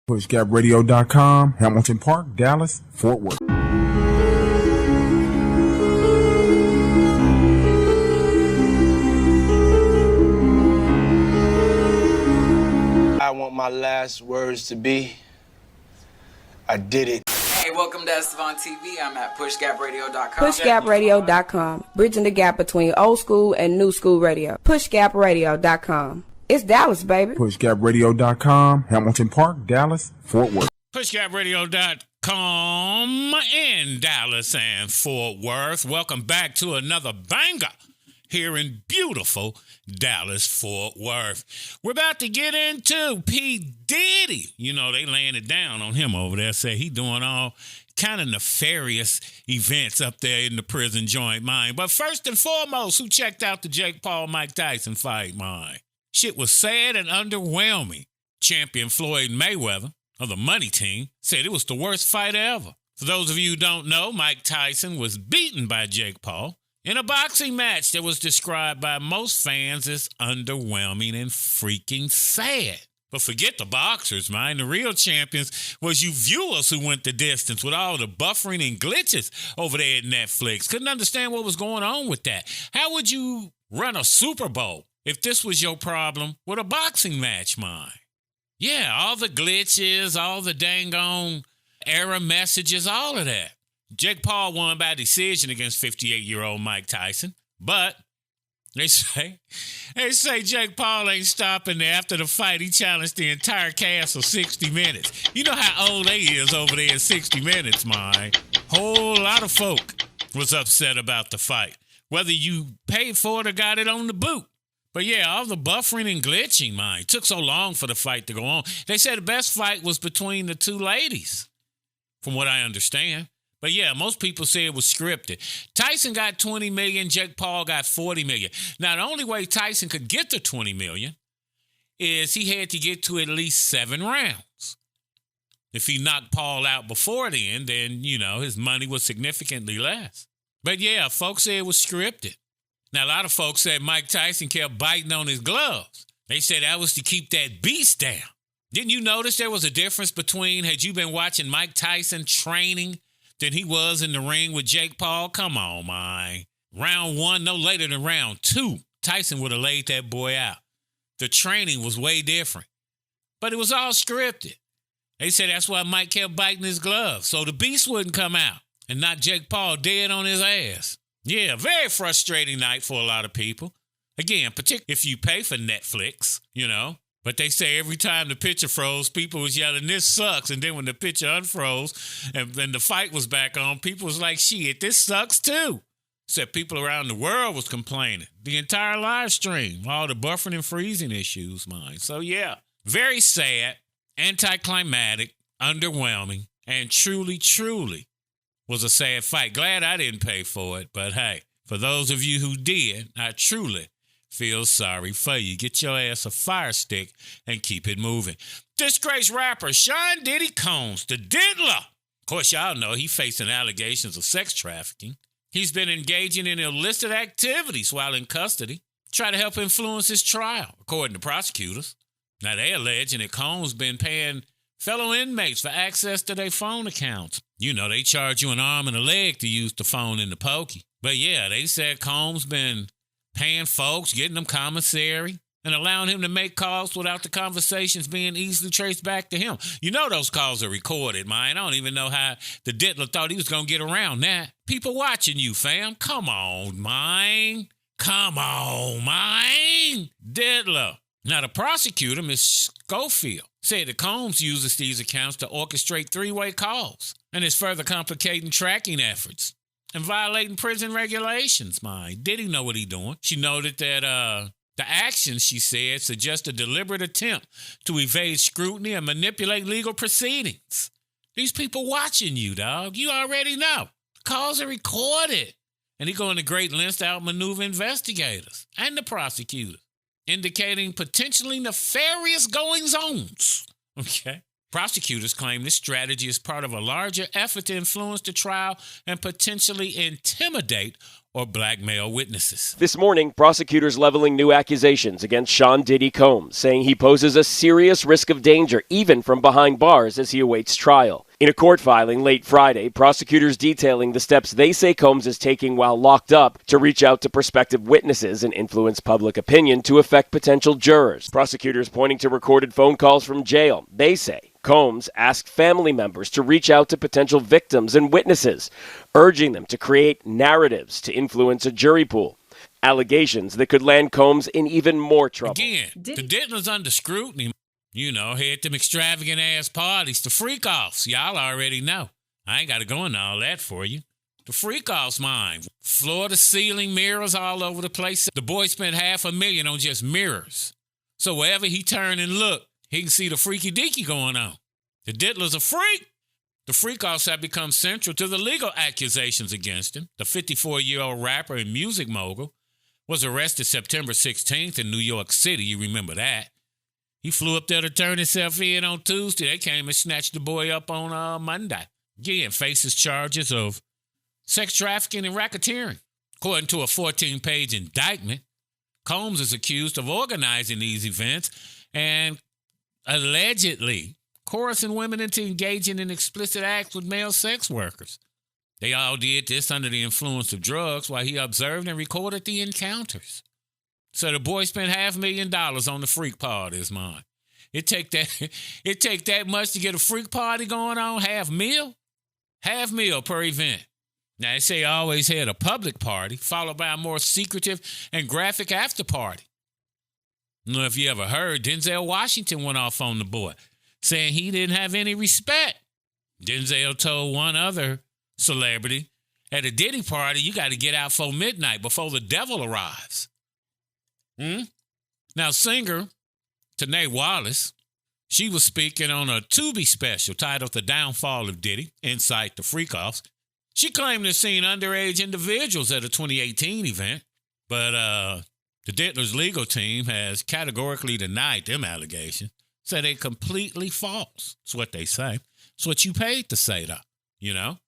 PushGapRadio.com, Hamilton Park, Dallas, Fort Worth. I want my last words to be, I did it. Hey, welcome to Estevan TV. I'm at PushGapRadio.com. PushGapRadio.com, bridging the gap between old school and new school radio. PushGapRadio.com. It's Dallas, baby. PushGapRadio.com, Hamilton Park, Dallas, Fort Worth. PushGapRadio.com in Dallas and Fort Worth. Welcome back to another banger here in beautiful Dallas, Fort Worth. We're about to get into P. Diddy. You know, they laying it down on him over there. Say he doing all kind of nefarious events up there in the prison joint, mine. But first and foremost, who checked out the Jake Paul-Mike Tyson fight, mine? Shit was sad and underwhelming. Champion Floyd Mayweather of the Money Team said it was the worst fight ever. For those of you who don't know, Mike Tyson was beaten by Jake Paul in a boxing match that was described by most fans as underwhelming and freaking sad. But forget the boxers, man. The real champions was you viewers who went the distance with all the buffering and glitches over there at Netflix. Couldn't understand what was going on with that. How would you run a Super Bowl if this was your problem with a boxing match, man? Yeah, all the glitches, all the dang on error messages, all of that. Jake Paul won by decision against 58-year-old Mike Tyson, but they say Jake Paul ain't stopping there. After the fight, he challenged the entire cast of 60 Minutes. You know how old they is over there in 60 Minutes, man. Whole lot of folk was upset about the fight, whether you paid for it or got it on the boot. But yeah, all the buffering and glitching, man. It took so long for the fight to go on. They said the best fight was between the two ladies, from what I understand. But yeah, most people say it was scripted. Tyson got $20 million, Jake Paul got $40 million. Now, the only way Tyson could get to $20 million is he had to get to at least 7 rounds. If he knocked Paul out before then, you know, his money was significantly less. But yeah, folks say it was scripted. Now, a lot of folks said Mike Tyson kept biting on his gloves. They said that was to keep that beast down. Didn't you notice there was a difference between, had you been watching Mike Tyson training than he was in the ring with Jake Paul? Come on, man. Round 1, no later than round 2, Tyson would have laid that boy out. The training was way different. But it was all scripted. They said that's why Mike kept biting his gloves, so the beast wouldn't come out and knock Jake Paul dead on his ass. Yeah, very frustrating night for a lot of people. Again, particularly if you pay for Netflix, you know. But they say every time the picture froze, people was yelling, "This sucks." And then when the picture unfroze and the fight was back on, people was like, "Shit, this sucks too." Said people around the world was complaining. The entire live stream, all the buffering and freezing issues, mine. So yeah, very sad, anticlimactic, underwhelming, and truly was a sad fight. Glad I didn't pay for it, but hey, for those of you who did, I truly feel sorry for you. Get your ass a fire stick and keep it moving. Disgraced rapper Sean Diddy Combs, the diddler. Of course, y'all know he facing allegations of sex trafficking. He's been engaging in illicit activities while in custody, try to help influence his trial, according to prosecutors. Now, they alleging that Combs been paying fellow inmates for access to their phone accounts. You know, they charge you an arm and a leg to use the phone in the pokey. But yeah, they said Combs been paying folks, getting them commissary, and allowing him to make calls without the conversations being easily traced back to him. You know those calls are recorded, man. I don't even know how the diddler thought he was going to get around that. People watching you, fam. Come on, man. Come on, man. Diddler. Now, the prosecutor, Ms. Schofield, said that Combs uses these accounts to orchestrate 3-way calls and is further complicating tracking efforts and violating prison regulations, man. Did he know what he doing? She noted that the actions, she said, suggest a deliberate attempt to evade scrutiny and manipulate legal proceedings. These people watching you, dog. You already know. Calls are recorded. And he going to great lengths to outmaneuver investigators and the prosecutors, indicating potentially nefarious goings-ons. Okay? Prosecutors claim this strategy is part of a larger effort to influence the trial and potentially intimidate or blackmail witnesses. This morning, prosecutors leveling new accusations against Sean Diddy Combs, saying he poses a serious risk of danger, even from behind bars, as he awaits trial. In a court filing late Friday, prosecutors detailing the steps they say Combs is taking while locked up to reach out to prospective witnesses and influence public opinion to affect potential jurors. Prosecutors pointing to recorded phone calls from jail. They say Combs asked family members to reach out to potential victims and witnesses, urging them to create narratives to influence a jury pool. Allegations that could land Combs in even more trouble. Again, the Diddler's under scrutiny. You know, had them extravagant-ass parties, the freak-offs. Y'all already know. I ain't got to go into all that for you. The freak-offs, mine. Floor-to-ceiling mirrors all over the place. The boy spent $500,000 on just mirrors. So wherever he turn and look, he can see the freaky-deaky going on. The Diddler's a freak. The freak-offs have become central to the legal accusations against him. The 54-year-old rapper and music mogul was arrested September 16th in New York City. You remember that. He flew up there to turn himself in on Tuesday. They came and snatched the boy up on Monday. Again, faces charges of sex trafficking and racketeering. According to a 14-page indictment, Combs is accused of organizing these events and allegedly coercing women into engaging in explicit acts with male sex workers. They all did this under the influence of drugs while he observed and recorded the encounters. So the boy spent $500,000 on the freak parties, man. It take that much to get a freak party going on? $500,000 per event. Now, they say always had a public party, followed by a more secretive and graphic after party. I don't know if you ever heard, Denzel Washington went off on the boy, saying he didn't have any respect. Denzel told one other celebrity, at a Diddy party, you got to get out before midnight, before the devil arrives. Now, singer Tanae Wallace, she was speaking on a Tubi special titled The Downfall of Diddy, Inside the Freak-Offs. She claimed to have seen underage individuals at a 2018 event, but the Diddler's legal team has categorically denied them allegations, said they're completely false. That's what they say. It's what you paid to say, though, you know?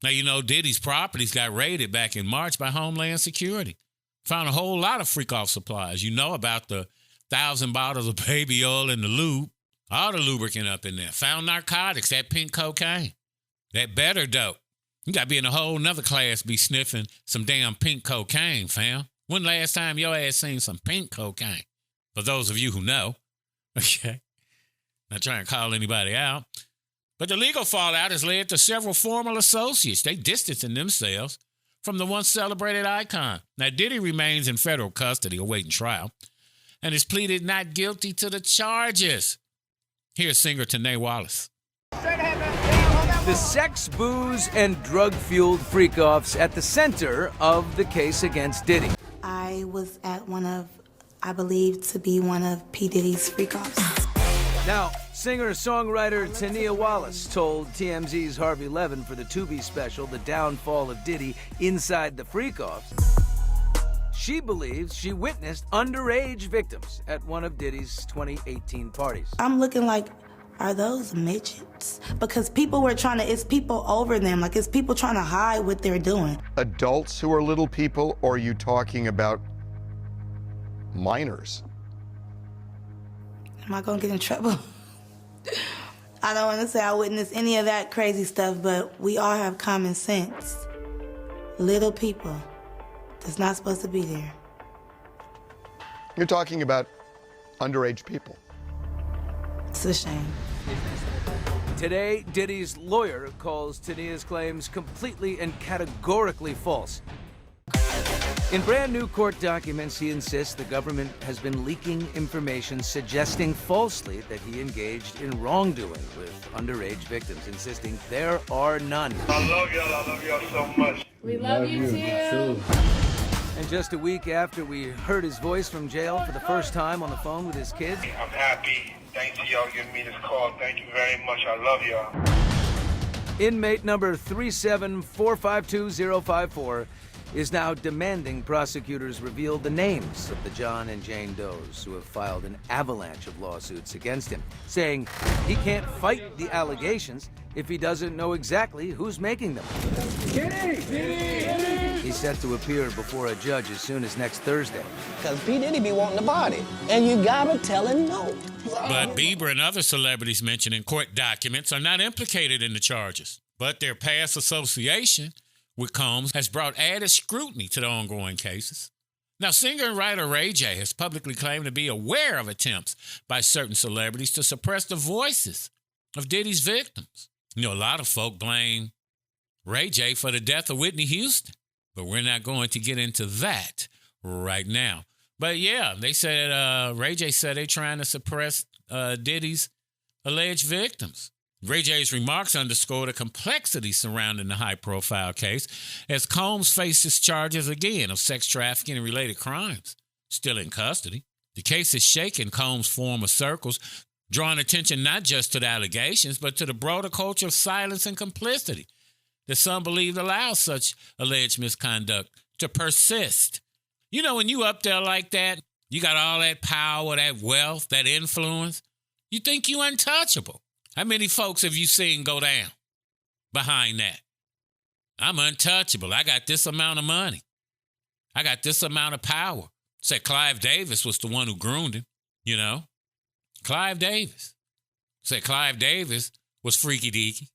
Now, you know, Diddy's properties got raided back in March by Homeland Security. Found a whole lot of freak-off supplies. You know about the 1,000 bottles of baby oil and the lube. All the lubricant up in there. Found narcotics, that pink cocaine. That better dope. You got to be in a whole nother class be sniffing some damn pink cocaine, fam. When last time your ass seen some pink cocaine? For those of you who know. Okay. Not trying to call anybody out. But the legal fallout has led to several former associates. They distancing themselves from the once celebrated icon. Now, Diddy remains in federal custody awaiting trial and has pleaded not guilty to the charges. Here's singer Tanae Wallace. The sex, booze, and drug-fueled freak-offs at the center of the case against Diddy. I was at I believe to be one of P. Diddy's freak-offs. Now, singer-songwriter Tania Wallace told TMZ's Harvey Levin for the Tubi special, The Downfall of Diddy, Inside the Freak-Offs. She believes she witnessed underage victims at one of Diddy's 2018 parties. I'm looking like, are those midgets? Because it's people over them, like it's people trying to hide what they're doing. Adults who are little people, or are you talking about minors? Am I gonna get in trouble? I don't want to say I witnessed any of that crazy stuff, but we all have common sense. Little people that's not supposed to be there. You're talking about underage people. It's a shame. Today, Diddy's lawyer calls Tania's claims completely and categorically false. In brand new court documents, he insists the government has been leaking information suggesting falsely that he engaged in wrongdoing with underage victims, insisting there are none. I love y'all so much. We love you too. And just a week after we heard his voice from jail for the first time on the phone with his kids, I'm happy. Thanks to y'all giving me this call. Thank you very much. I love y'all. inmate number 37452-054 is now demanding prosecutors reveal the names of the John and Jane Does who have filed an avalanche of lawsuits against him, saying he can't fight the allegations if he doesn't know exactly who's making them. He's set to appear before a judge as soon as next Thursday. Because P. Diddy be wanting the body, and you gotta tell him no. But Bieber and other celebrities mentioned in court documents are not implicated in the charges, but their past association with Combs has brought added scrutiny to the ongoing cases. Now, singer and writer Ray J has publicly claimed to be aware of attempts by certain celebrities to suppress the voices of Diddy's victims. You know, a lot of folk blame Ray J for the death of Whitney Houston, but we're not going to get into that right now. But yeah, they said, Ray J said they're trying to suppress Diddy's alleged victims. Ray J's remarks underscore the complexity surrounding the high-profile case as Combs faces charges again of sex trafficking and related crimes, still in custody. The case is shaking Combs' former circles, drawing attention not just to the allegations, but to the broader culture of silence and complicity that some believe allows such alleged misconduct to persist. You know, when you up there like that, you got all that power, that wealth, that influence, you think you untouchable. How many folks have you seen go down behind that? I'm untouchable. I got this amount of money. I got this amount of power. Said Clive Davis was the one who groomed him, you know. Clive Davis. Said Clive Davis was freaky deaky,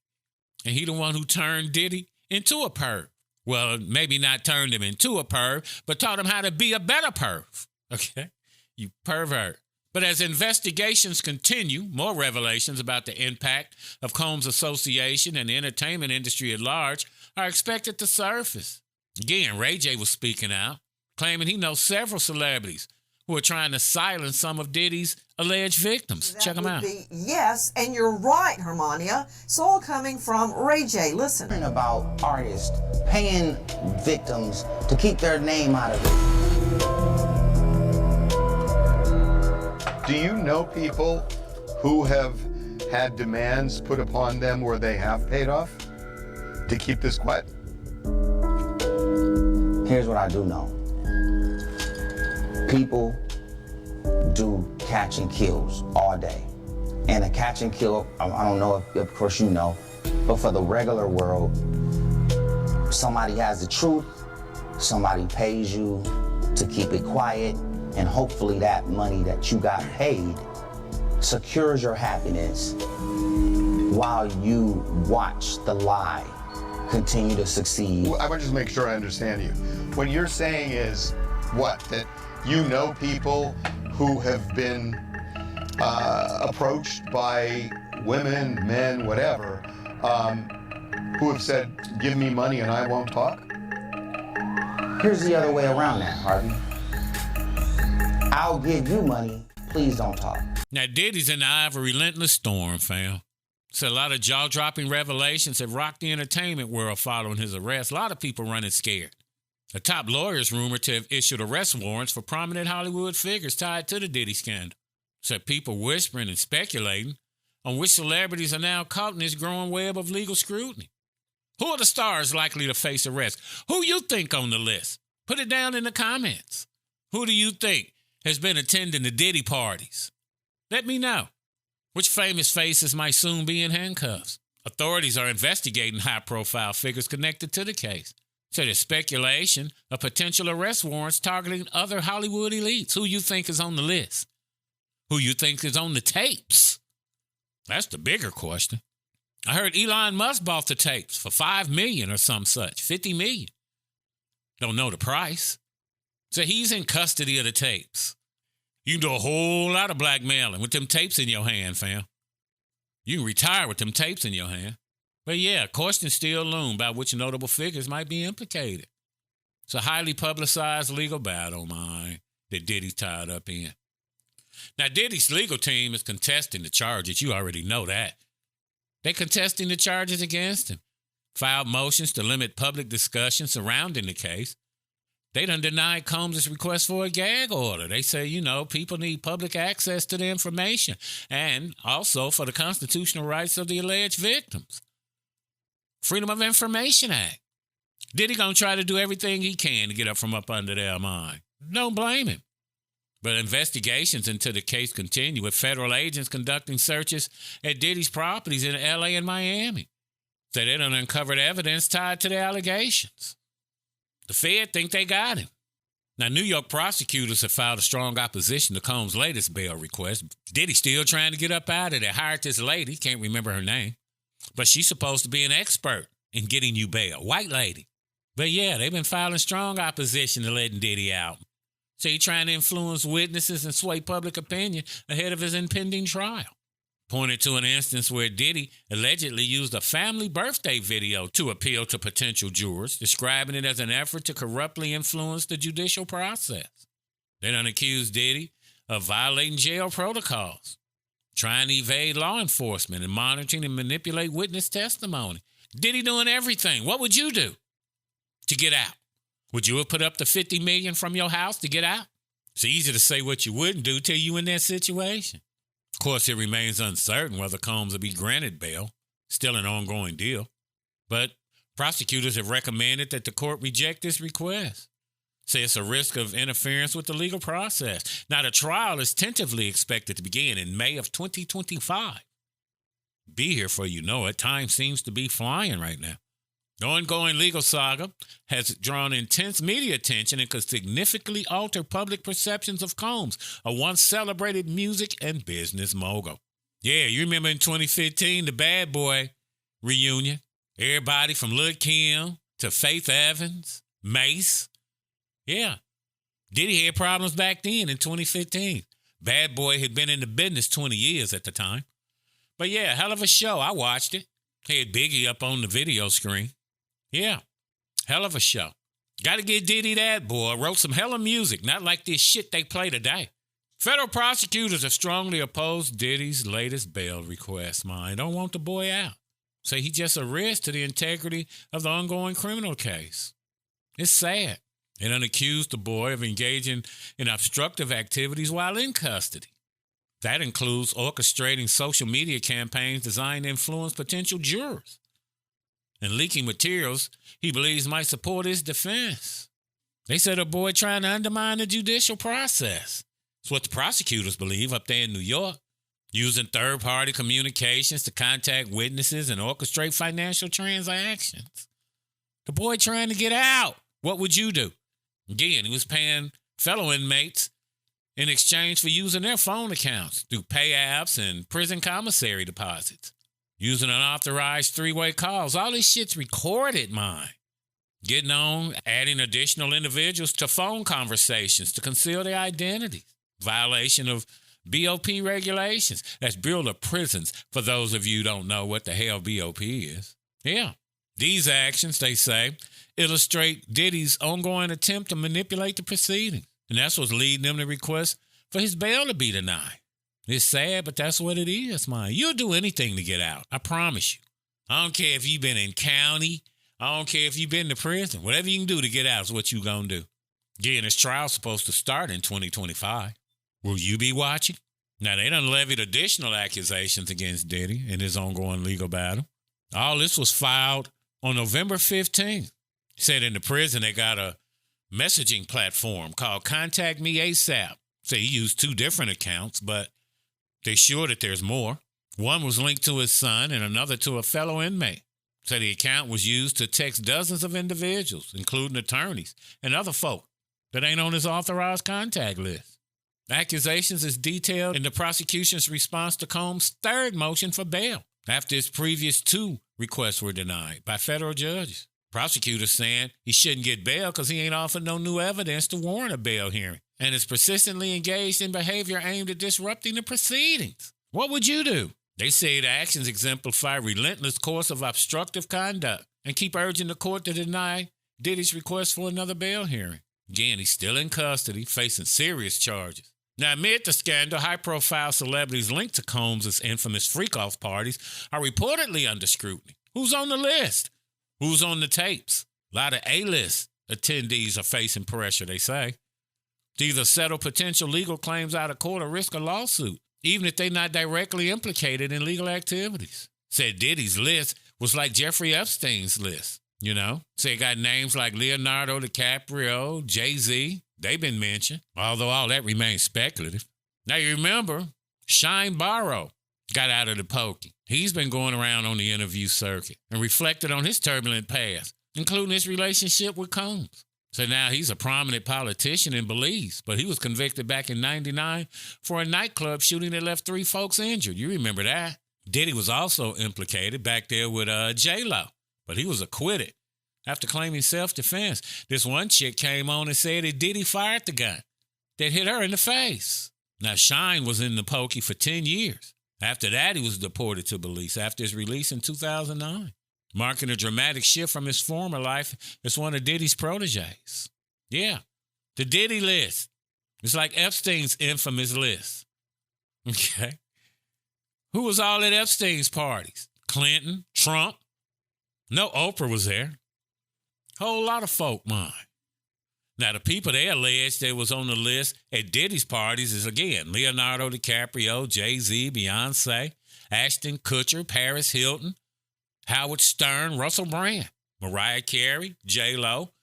and he the one who turned Diddy into a perv. Well, maybe not turned him into a perv, but taught him how to be a better perv. Okay? You pervert. But as investigations continue, more revelations about the impact of Combs' association and the entertainment industry at large are expected to surface. Again, Ray J was speaking out, claiming he knows several celebrities who are trying to silence some of Diddy's alleged victims. Check them out. Yes, and you're right, Hermania. It's all coming from Ray J. Listen. About artists paying victims to keep their name out of it. Do you know people who have had demands put upon them where they have paid off to keep this quiet? Here's what I do know. People do catch and kills all day. And a catch and kill, I don't know if, of course you know, but for the regular world, somebody has the truth, somebody pays you to keep it quiet, and hopefully that money that you got paid secures your happiness while you watch the lie continue to succeed. I want to just make sure I understand you. What you're saying is what? That you know people who have been approached by women, men, whatever, who have said, give me money and I won't talk? Here's the other way around that, Harvey. I'll give you money, please don't talk. Now, Diddy's in the eye of a relentless storm, fam. So a lot of jaw-dropping revelations have rocked the entertainment world following his arrest. A lot of people running scared. A top lawyer is rumored to have issued arrest warrants for prominent Hollywood figures tied to the Diddy scandal. So people whispering and speculating on which celebrities are now caught in this growing web of legal scrutiny. Who are the stars likely to face arrest? Who you think on the list? Put it down in the comments. Who do you think has been attending the Diddy parties? Let me know. Which famous faces might soon be in handcuffs? Authorities are investigating high-profile figures connected to the case. So there's speculation of potential arrest warrants targeting other Hollywood elites. Who you think is on the list? Who you think is on the tapes? That's the bigger question. I heard Elon Musk bought the tapes for $5 million or some such, $50 million. Don't know the price. So he's in custody of the tapes. You can do a whole lot of blackmailing with them tapes in your hand, fam. You can retire with them tapes in your hand. But yeah, questions still loom about which notable figures might be implicated. It's a highly publicized legal battle, man, that Diddy's tied up in. Now, Diddy's legal team is contesting the charges. You already know that. They're contesting the charges against him. Filed motions to limit public discussion surrounding the case. They done denied Combs' request for a gag order. They say, you know, people need public access to the information and also for the constitutional rights of the alleged victims. Freedom of Information Act. Diddy gonna try to do everything he can to get up from up under their mind. Don't blame him. But investigations into the case continue, with federal agents conducting searches at Diddy's properties in L.A. and Miami. So they done uncovered evidence tied to the allegations. The Fed think they got him. Now, New York prosecutors have filed a strong opposition to Combs' latest bail request. Diddy still trying to get up out of there. Hired this lady, can't remember her name, but she's supposed to be an expert in getting you bail. White lady. But yeah, they've been filing strong opposition to letting Diddy out. So he's trying to influence witnesses and sway public opinion ahead of his impending trial. Pointed to an instance where Diddy allegedly used a family birthday video to appeal to potential jurors, describing it as an effort to corruptly influence the judicial process. They done accused Diddy of violating jail protocols, trying to evade law enforcement, and monitoring and manipulate witness testimony. Diddy doing everything. What would you do to get out? Would you have put up the $50 million from your house to get out? It's easy to say what you wouldn't do till you in that situation. Of course, it remains uncertain whether Combs will be granted bail, still an ongoing deal. But prosecutors have recommended that the court reject this request. Say it's a risk of interference with the legal process. Now, the trial is tentatively expected to begin in May of 2025. Be here for you know it. Time seems to be flying right now. The ongoing legal saga has drawn intense media attention and could significantly alter public perceptions of Combs, a once celebrated music and business mogul. Yeah, you remember in 2015, the Bad Boy reunion? Everybody from Lil' Kim to Faith Evans, Mace. Yeah, Diddy had problems back then in 2015. Bad Boy had been in the business 20 years at the time. But yeah, hell of a show. I watched it. Had Biggie up on the video screen. Yeah, hell of a show. Got to get Diddy that, boy. Wrote some hella music, not like this shit they play today. Federal prosecutors have strongly opposed Diddy's latest bail request, man. Don't want the boy out. Say he just a risk to the integrity of the ongoing criminal case. It's sad. They done accused the boy of engaging in obstructive activities while in custody. That includes orchestrating social media campaigns designed to influence potential jurors and leaking materials he believes might support his defense. They said the boy trying to undermine the judicial process. It's what the prosecutors believe up there in New York, using third-party communications to contact witnesses and orchestrate financial transactions. The boy trying to get out. What would you do? Again, he was paying fellow inmates in exchange for using their phone accounts through pay apps and prison commissary deposits. Using unauthorized three-way calls. All this shit's recorded, man. Getting on, adding additional individuals to phone conversations to conceal their identities. Violation of BOP regulations. That's Bureau of Prisons, for those of you who don't know what the hell BOP is. Yeah. These actions, they say, illustrate Diddy's ongoing attempt to manipulate the proceedings. And that's what's leading them to request for his bail to be denied. It's sad, but that's what it is, man. You'll do anything to get out. I promise you. I don't care if you've been in county. I don't care if you've been to prison. Whatever you can do to get out is what you're going to do. Again, this trial's supposed to start in 2025. Will you be watching? Now, they done levied additional accusations against Diddy in his ongoing legal battle. All this was filed on November 15th. Said in the prison they got a messaging platform called Contact Me ASAP. So he used two different accounts, but they're sure that there's more. One was linked to his son and another to a fellow inmate. So the account was used to text dozens of individuals, including attorneys and other folk that ain't on his authorized contact list. The accusations is detailed in the prosecution's response to Combs' third motion for bail after his previous two requests were denied by federal judges. Prosecutors saying he shouldn't get bail because he ain't offered no new evidence to warrant a bail hearing and is persistently engaged in behavior aimed at disrupting the proceedings. What would you do? They say the actions exemplify a relentless course of obstructive conduct and keep urging the court to deny Diddy's request for another bail hearing. Again, he's still in custody, facing serious charges. Now, amid the scandal, high-profile celebrities linked to Combs' infamous freak-off parties are reportedly under scrutiny. Who's on the list? Who's on the tapes? A lot of A-list attendees are facing pressure, they say, to either settle potential legal claims out of court or risk a lawsuit, even if they're not directly implicated in legal activities. Said Diddy's list was like Jeffrey Epstein's list. You know, so you got names like Leonardo DiCaprio, Jay-Z. They've been mentioned, although all that remains speculative. Now, you remember, Shine Barrow got out of the pokey. He's been going around on the interview circuit and reflected on his turbulent past, including his relationship with Combs. So now he's a prominent politician in Belize, but he was convicted back in 99 for a nightclub shooting that left 3 folks injured. You remember that? Diddy was also implicated back there with J-Lo, but he was acquitted after claiming self-defense. This one chick came on and said that Diddy fired the gun that hit her in the face. Now, Shine was in the pokey for 10 years. After that, he was deported to Belize after his release in 2009. Marking a dramatic shift from his former life as one of Diddy's proteges. Yeah, the Diddy list. It's like Epstein's infamous list. Okay. Who was all at Epstein's parties? Clinton, Trump. No, Oprah was there. Whole lot of folk, mine. Now, the people they alleged that was on the list at Diddy's parties is, again, Leonardo DiCaprio, Jay-Z, Beyonce, Ashton Kutcher, Paris Hilton, Howard Stern, Russell Brand, Mariah Carey, J-Lo,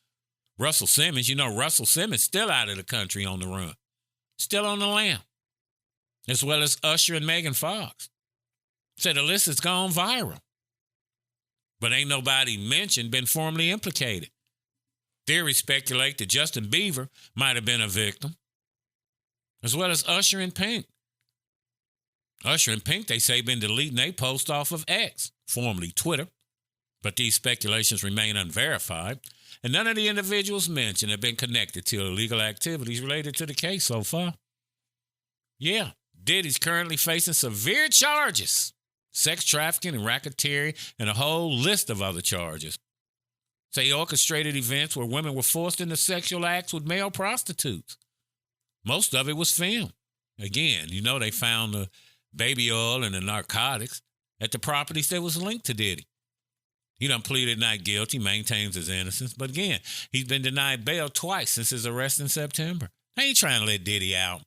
Russell Simmons. You know, Russell Simmons still out of the country on the run. Still on the lam. As well as Usher and Megan Fox. So the list has gone viral. But ain't nobody mentioned been formally implicated. Theories speculate that Justin Bieber might have been a victim. As well as Usher and Pink. Usher and Pink, they say, been deleting their post off of X, formerly Twitter. But these speculations remain unverified, and none of the individuals mentioned have been connected to illegal activities related to the case so far. Yeah, Diddy's currently facing severe charges, sex trafficking and racketeering, and a whole list of other charges. So he orchestrated events where women were forced into sexual acts with male prostitutes. Most of it was filmed. Again, you know, they found the baby oil and the narcotics at the properties that was linked to Diddy. He done pleaded not guilty, maintains his innocence. But again, he's been denied bail twice since his arrest in September. They ain't trying to let Diddy out.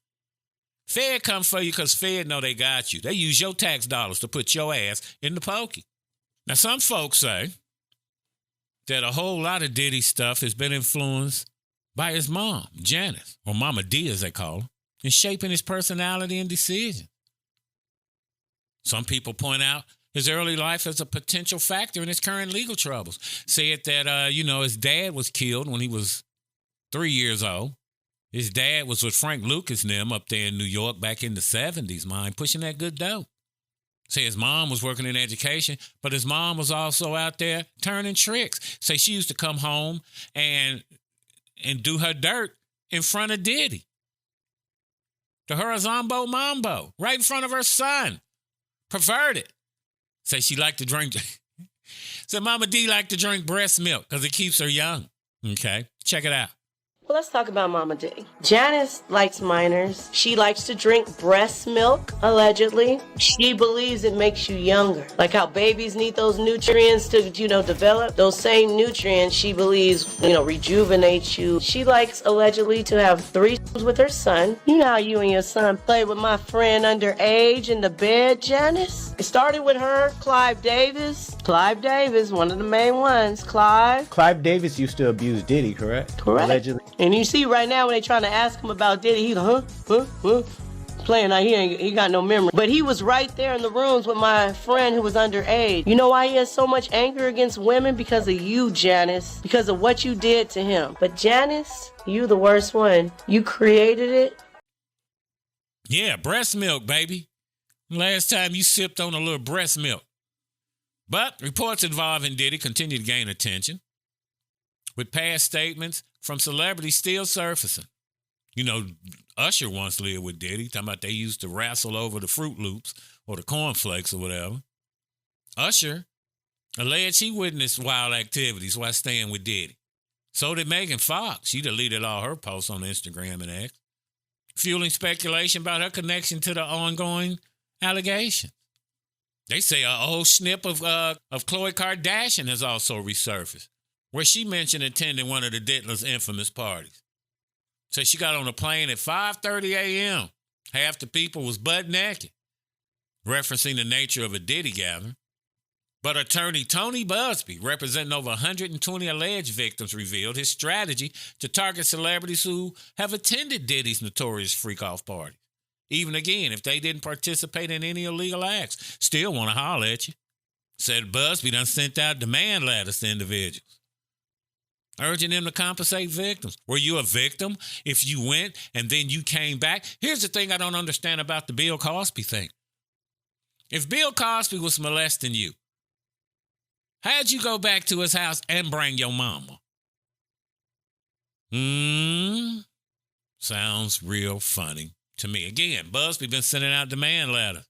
Fed come for you because Fed know they got you. They use your tax dollars to put your ass in the pokey. Now, some folks say that a whole lot of Diddy stuff has been influenced by his mom, Janice, or Mama D as they call her, in shaping his personality and decisions. Some people point out his early life as a potential factor in his current legal troubles. Said that, his dad was killed when he was 3 years old. His dad was with Frank Lucas and them up there in New York back in the 70s, pushing that good dope. Say his mom was working in education, but his mom was also out there turning tricks. Say she used to come home and do her dirt in front of Diddy. The horizontal mambo, right in front of her son. Perverted. Say she liked to drink. Say Mama D liked to drink breast milk because it keeps her young. Okay, check it out. Well, let's talk about Mama D. Janice likes minors. She likes to drink breast milk, allegedly. She believes it makes you younger. Like how babies need those nutrients to, develop. Those same nutrients, she believes, rejuvenate you. She likes, allegedly, to have threesomes with her son. You know how you and your son play with my friend underage in the bed, Janice? It started with her, Clive Davis. Clive Davis, one of the main ones. Clive Davis used to abuse Diddy, correct? Correct. Allegedly. And you see right now when they trying to ask him about Diddy, he's like, playing like he got no memory. But he was right there in the rooms with my friend who was underage. You know why he has so much anger against women? Because of you, Janice. Because of what you did to him. But Janice, you the worst one. You created it. Yeah, breast milk, baby. Last time you sipped on a little breast milk. But reports involving Diddy continue to gain attention, with past statements from celebrities still surfacing. Usher once lived with Diddy, talking about they used to wrestle over the Fruit Loops or the cornflakes or whatever. Usher alleged he witnessed wild activities while staying with Diddy. So did Megan Fox. She deleted all her posts on Instagram and X, fueling speculation about her connection to the ongoing allegations. They say an old snip of Khloe Kardashian has also resurfaced, where she mentioned attending one of the Diddler's infamous parties. So she got on a plane at 5:30 a.m. Half the people was butt naked, referencing the nature of a Diddy gathering. But attorney Tony Busby, representing over 120 alleged victims, revealed his strategy to target celebrities who have attended Diddy's notorious freak-off party. Even again, if they didn't participate in any illegal acts, still want to holler at you. Said Busby done sent out demand letters to individuals, urging them to compensate victims. Were you a victim if you went and then you came back? Here's the thing I don't understand about the Bill Cosby thing. If Bill Cosby was molesting you, how'd you go back to his house and bring your mama? Sounds real funny to me. Again, Busby been sending out demand letters.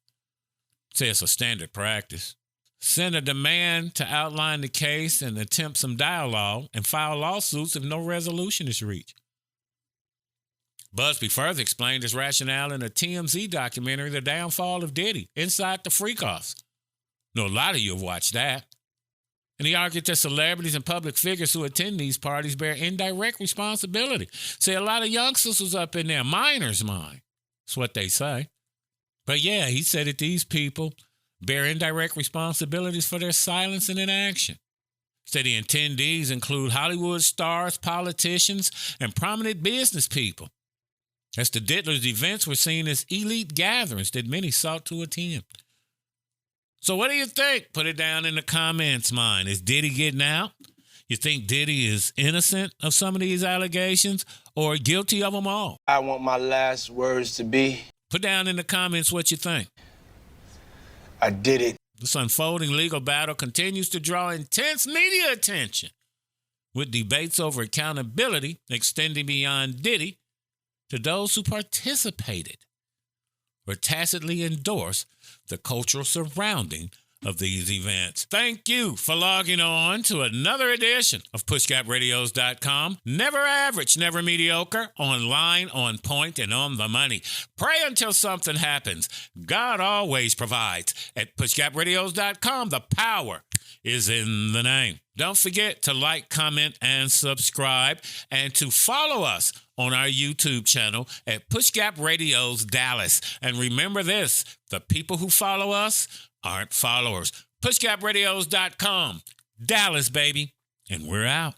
Say it's a standard practice. Send a demand to outline the case and attempt some dialogue and file lawsuits if no resolution is reached. Busby further explained his rationale in a TMZ documentary, The Downfall of Diddy, Inside the Freak-Offs. A lot of you have watched that. And he argued that celebrities and public figures who attend these parties bear indirect responsibility. Say a lot of youngsters was up in there, minors mind. That's what they say. But yeah, he said that these people bear indirect responsibilities for their silence and inaction. Said the attendees include Hollywood stars, politicians, and prominent business people. As the Diddlers' events were seen as elite gatherings that many sought to attend. So what do you think? Put it down in the comments, mind. Is Diddy getting out? You think Diddy is innocent of some of these allegations or guilty of them all? I want my last words to be, put down in the comments what you think. I did it. This unfolding legal battle continues to draw intense media attention, with debates over accountability extending beyond Diddy to those who participated or tacitly endorsed the cultural surrounding of these events. Thank you for logging on to another edition of PushGapRadios.com. Never average, never mediocre, online, on point, and on the money. Pray until something happens. God always provides. At PushGapRadios.com, the power is in the name. Don't forget to like, comment, and subscribe, and to follow us on our YouTube channel at PushGap Radios Dallas. And remember this, the people who follow us aren't followers. PushGapRadios.com, Dallas, baby. And we're out.